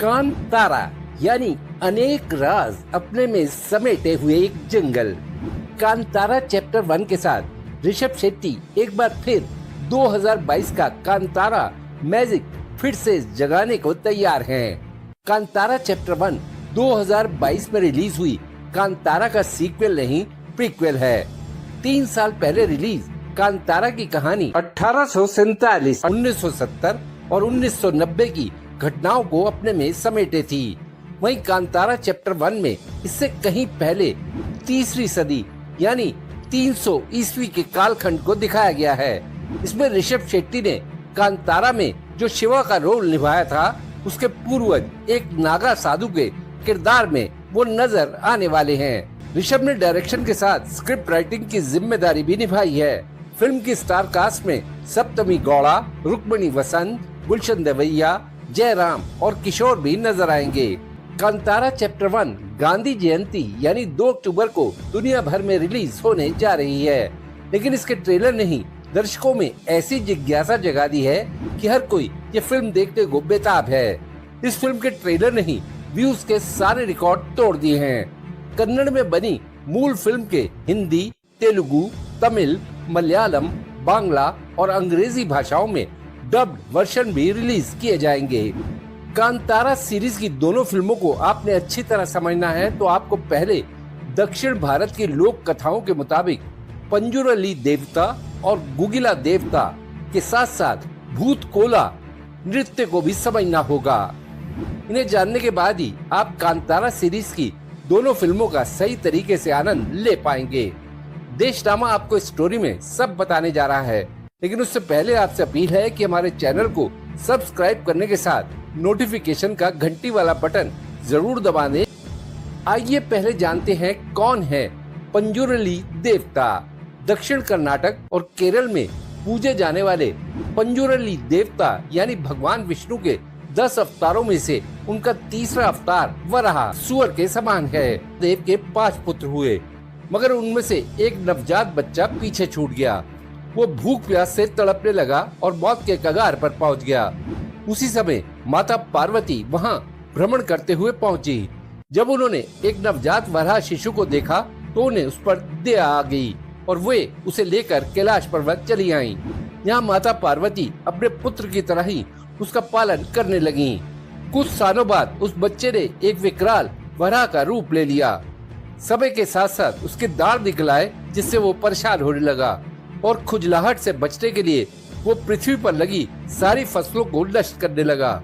कांतारा यानी अनेक राज अपने में समेटे हुए एक जंगल। कांतारा चैप्टर 1 के साथ ऋषभ शेट्टी एक बार फिर 2022 का कांतारा मैजिक फिर से जगाने को तैयार हैं। कांतारा चैप्टर 1 2022 में रिलीज हुई कांतारा का सीक्वल नहीं प्रीक्वल है। 3 साल पहले रिलीज कांतारा की कहानी 1847, 1970 और 1990 की घटनाओं को अपने में समेटे थी। वहीं कांतारा चैप्टर 1 में इससे कहीं पहले तीसरी सदी यानी 300 ईस्वी के कालखंड को दिखाया गया है। इसमें ऋषभ शेट्टी ने कांतारा में जो शिवा का रोल निभाया था उसके पूर्वज एक नागा साधु के किरदार में वो नजर आने वाले हैं। ऋषभ ने डायरेक्शन के साथ स्क्रिप्ट राइटिंग की जिम्मेदारी भी निभाई है। फिल्म की स्टार कास्ट में सप्तमी गौड़ा, रुक्मणी वसंत, गुलशन देवैया, जयराम और किशोर भी नजर आएंगे। कांतारा चैप्टर 1 गांधी जयंती यानी 2 अक्टूबर को दुनिया भर में रिलीज होने जा रही है, लेकिन इसके ट्रेलर ने ही दर्शकों में ऐसी जिज्ञासा जगा दी है कि हर कोई ये फिल्म देखने को बेताब है। इस फिल्म के ट्रेलर ने ही व्यूज के सारे रिकॉर्ड तोड़ दिए हैं। कन्नड़ में बनी मूल फिल्म के हिंदी, तेलुगु, तमिल, मलयालम, बांग्ला और अंग्रेजी भाषाओं में डब्ड वर्जन भी रिलीज किए जाएंगे। कांतारा सीरीज की दोनों फिल्मों को आपने अच्छी तरह समझना है तो आपको पहले दक्षिण भारत की लोक कथाओं के मुताबिक पंजुरली देवता और गुगिला देवता के साथ साथ भूत कोला नृत्य को भी समझना होगा। इन्हें जानने के बाद ही आप कांतारा सीरीज की दोनों फिल्मों का सही तरीके से आनंद ले पाएंगे। देशनामा आपको स्टोरी में सब बताने जा रहा है, लेकिन उससे पहले आपसे अपील है कि हमारे चैनल को सब्सक्राइब करने के साथ नोटिफिकेशन का घंटी वाला बटन जरूर दबा दें। आइए पहले जानते हैं कौन है पंजुरली देवता। दक्षिण कर्नाटक और केरल में पूजे जाने वाले पंजुरली देवता यानी भगवान विष्णु के 10 अवतारों में से उनका तीसरा अवतार वराह सुअर के समान है। देव के 5 पुत्र हुए, मगर उनमें से एक नवजात बच्चा पीछे छूट गया। वो भूख प्यास से तड़पने लगा और मौत के कगार पर पहुंच गया। उसी समय माता पार्वती वहां भ्रमण करते हुए पहुंची। जब उन्होंने एक नवजात वराह शिशु को देखा तो उन्हें उस पर दया आ गई और वे उसे लेकर कैलाश पर्वत चली आईं। यहाँ माता पार्वती अपने पुत्र की तरह ही उसका पालन करने लगीं। कुछ सालों बाद उस बच्चे ने एक विकराल वराह का रूप ले लिया। समय के साथ साथ उसके दांत निकलाए, जिससे वो परेशान होने लगा और खुजलाहट से बचने के लिए वो पृथ्वी पर लगी सारी फसलों को नष्ट करने लगा।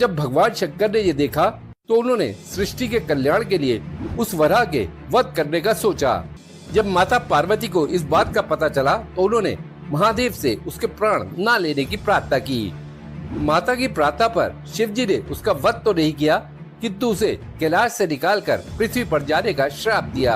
जब भगवान शंकर ने ये देखा तो उन्होंने सृष्टि के कल्याण के लिए उस वराह के वध करने का सोचा। जब माता पार्वती को इस बात का पता चला तो उन्होंने महादेव से उसके प्राण न लेने की प्रार्थना की। माता की प्रार्थना पर शिव जी ने उसका वध तो नहीं किया, किंतु उसे कैलाश से निकालकर पृथ्वी पर जाने का श्राप दिया।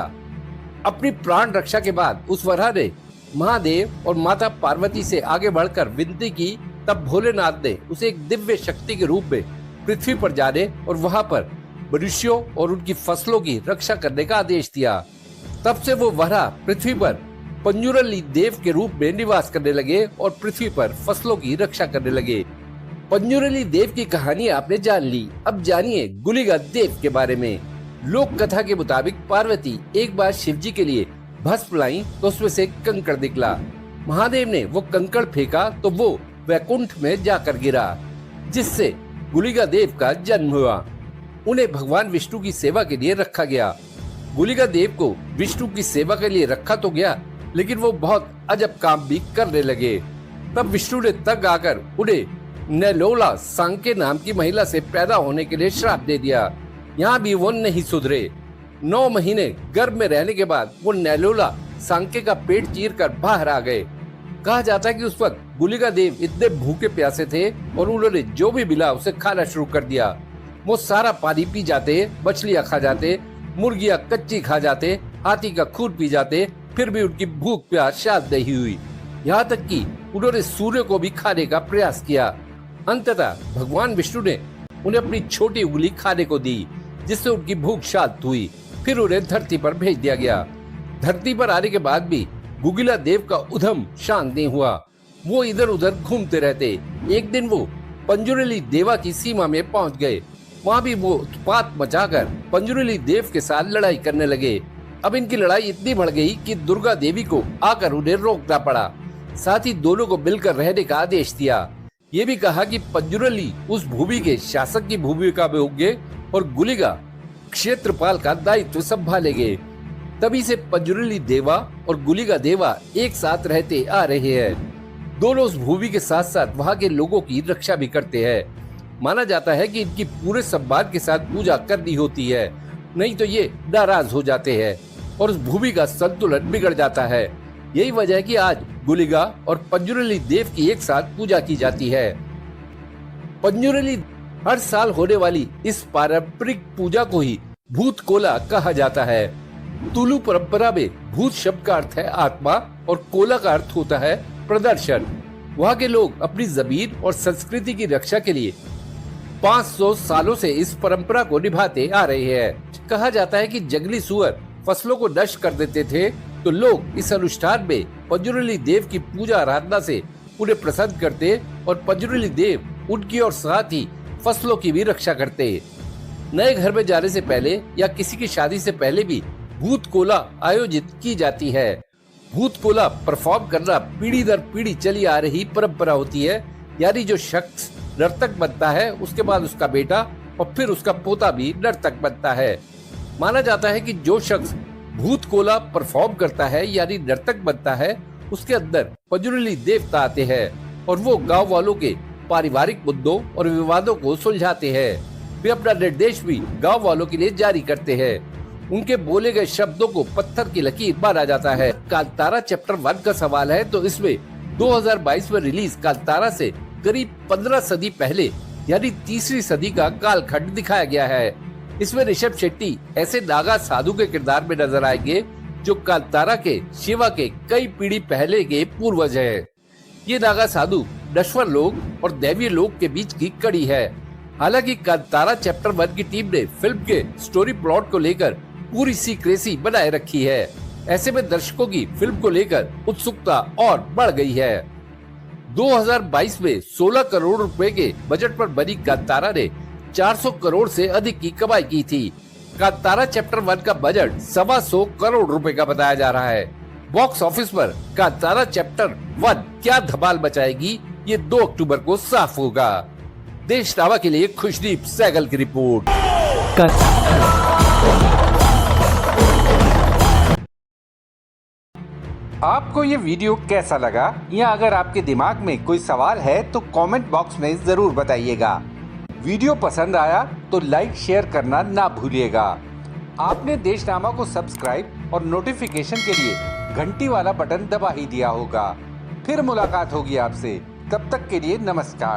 अपनी प्राण रक्षा के बाद उस वराह ने महादेव और माता पार्वती से आगे बढ़कर विनती की। तब भोलेनाथ ने उसे एक दिव्य शक्ति के रूप में पृथ्वी पर जाने और वहां पर मनुष्यों और उनकी फसलों की रक्षा करने का आदेश दिया। तब से वो वराह पृथ्वी पर पंजुरली देव के रूप में निवास करने लगे और पृथ्वी पर फसलों की रक्षा करने लगे। पंजुरली देव की कहानी आपने जान ली, अब जानिए गुलिगा देव के बारे में। लोक कथा के मुताबिक पार्वती एक बार शिव जी के लिए भस्म लाई तो उसमें से कंकड़ निकला। महादेव ने वो कंकड़ फेंका तो वो वैकुंठ में जाकर गिरा, जिससे गुलिगा देव का जन्म हुआ। उन्हें भगवान विष्णु की सेवा के लिए रखा गया। गुलिगा देव को विष्णु की सेवा के लिए रखा तो गया, लेकिन वो बहुत अजब काम भी करने लगे। तब विष्णु ने तंग आकर उन्हें नेलोला सांके नाम की महिला से पैदा होने के लिए श्राप दे दिया। यहाँ भी वो नहीं सुधरे। 9 महीने गर्भ में रहने के बाद वो नेलोला सांके का पेट चीर कर बाहर आ गए। कहा जाता है कि उस वक्त गुलिगा देव इतने भूखे प्यासे थे और उन्होंने जो भी मिला उसे खाना शुरू कर दिया। वो सारा पानी पी जाते, मछलियाँ खा जाते, मुर्गियाँ कच्ची खा जाते, हाथी का खून पी जाते, फिर भी उनकी भूख प्यास शांत नहीं हुई। यहाँ तक कि उन्होंने सूर्य को भी खाने का प्रयास किया। अंततः भगवान विष्णु ने उन्हें अपनी छोटी उंगली खाने को दी, जिससे उनकी भूख शांत हुई। फिर उन्हें धरती पर भेज दिया गया। धरती पर आने के बाद भी गुगिला देव का उधम शांत नहीं हुआ। वो इधर उधर घूमते रहते। एक दिन वो पंजुरली देवा की सीमा में पहुंच गए। वहाँ भी वो उत्पात मचाकर पंजुरुली देव के साथ लड़ाई करने लगे। अब इनकी लड़ाई इतनी बढ़ गई कि दुर्गा देवी को आकर उन्हें रोकना पड़ा। साथ ही दोनों को मिलकर रहने का आदेश दिया। ये भी कहा कि पंजुरुली उस भूमि के शासक की भूमिका में होंगे और गुलिगा क्षेत्रपाल का दायित्व संभालेंगे। तभी से पंजुरुली देवा और गुलिगा देवा एक साथ रहते आ रहे हैं। दोनों उस भूमि के साथ साथ वहाँ के लोगों की रक्षा भी करते हैं। माना जाता है कि इनकी पूरे सम्मान के साथ पूजा करनी होती है, नहीं तो ये नाराज हो जाते हैं और उस भूमि का संतुलन बिगड़ जाता है। यही वजह है कि आज गुलिगा और पंजुरुली देव की एक साथ पूजा की जाती है। पंजुरुली हर साल होने वाली इस पारंपरिक पूजा को ही भूत कोला कहा जाता है। तुलु परंपरा में भूत शब्द का अर्थ है आत्मा और कोला का अर्थ होता है प्रदर्शन। वहाँ के लोग अपनी जमीन और संस्कृति की रक्षा के लिए 500 सालों से इस परंपरा को निभाते आ रहे हैं। कहा जाता है कि जंगली सुअर फसलों को नष्ट कर देते थे, तो लोग इस अनुष्ठान में पंजुरुली देव की पूजा आराधना से उन्हें प्रसन्न करते और पंजुरुली देव उनकी और साथ ही फसलों की भी रक्षा करते। नए घर में जाने से पहले या किसी की शादी से पहले भी भूत कोला आयोजित की जाती है। भूत कोला परफॉर्म करना पीढ़ी दर पीढ़ी चली आ रही परंपरा होती है। यानी जो शख्स नर्तक बनता है उसके बाद उसका बेटा और फिर उसका पोता भी नर्तक बनता है। माना जाता है कि जो शख्स भूत कोला परफॉर्म करता है यानी नर्तक बनता है, उसके अंदर पंजुरुली देवता आते हैं और वो गांव वालों के पारिवारिक मुद्दों और विवादों को सुलझाते हैं। वे अपना निर्देश भी गांव वालों के लिए जारी करते हैं। उनके बोले गए शब्दों को पत्थर की लकीर माना जाता है। कांतारा चैप्टर 1 का सवाल है तो इसमें 2022 में रिलीज कांतारा से करीब 15 सदी पहले यानी तीसरी सदी का कालखंड दिखाया गया है। इसमें ऋषभ शेट्टी ऐसे नागा साधु के किरदार में नजर आएंगे जो कांतारा के शिवा के कई पीढ़ी पहले के पूर्वज हैं। ये नागा साधु नश्वर लोक और दैवीय लोक के बीच की कड़ी है। हालांकि कांतारा चैप्टर 1 की टीम ने फिल्म के स्टोरी प्लॉट को लेकर पूरी सीक्रेसी बनाए रखी है। ऐसे में दर्शकों की फिल्म को लेकर उत्सुकता और बढ़ गई है। 2022 में 16 करोड़ रुपए के बजट पर बनी कांतारा ने 400 करोड़ से अधिक की कमाई की थी। कांतारा चैप्टर 1 का बजट 125 करोड़ रुपए का बताया जा रहा है। बॉक्स ऑफिस पर कांतारा चैप्टर 1 क्या धमाल मचाएगी, ये 2 अक्टूबर को साफ होगा। देशनामा के लिए खुशदीप सहगल की रिपोर्ट। आपको ये वीडियो कैसा लगा, या अगर आपके दिमाग में कोई सवाल है तो कमेंट बॉक्स में जरूर बताइएगा। वीडियो पसंद आया तो लाइक शेयर करना ना भूलिएगा। आपने देशनामा को सब्सक्राइब और नोटिफिकेशन के लिए घंटी वाला बटन दबा ही दिया होगा। फिर मुलाकात होगी आपसे, तब तक के लिए नमस्कार।